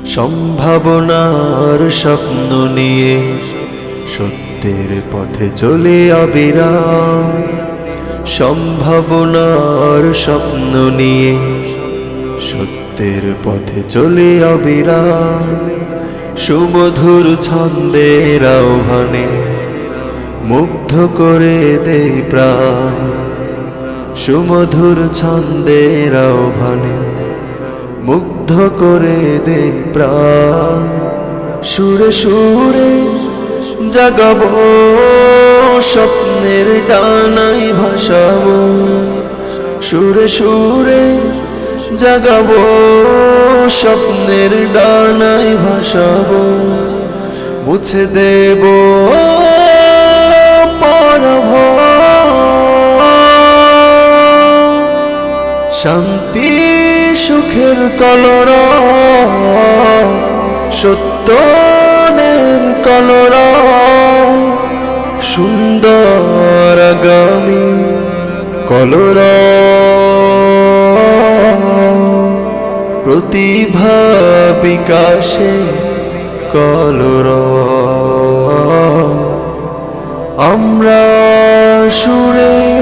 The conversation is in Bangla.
সম্ভাবনার স্বপ্ন নিয়ে সত্যের পথে চলে অবিরাম। সম্ভাবনার স্বপ্ন নিয়ে সত্যের পথে চলে অবিরাম। সুমধুর ছন্দের আহ্বানে মুগ্ধ করে দেই প্রাণ। সুমধুর ছন্দের আহ্বানে মুগ্ধ করে দেই প্রাণ। সুরে সুরে জাগাবো স্বপ্নের ডানায় ভাসাবো। সুরে সুরে জাগাবো স্বপ্নের ডানায় ভাসাবো। মুছে দেব শান্তি সুখের কলরা, সত্যের কলরা, সুন্দর আগামী কলরা। প্রতিভা বিকাশে কলরা। আমরা সুরে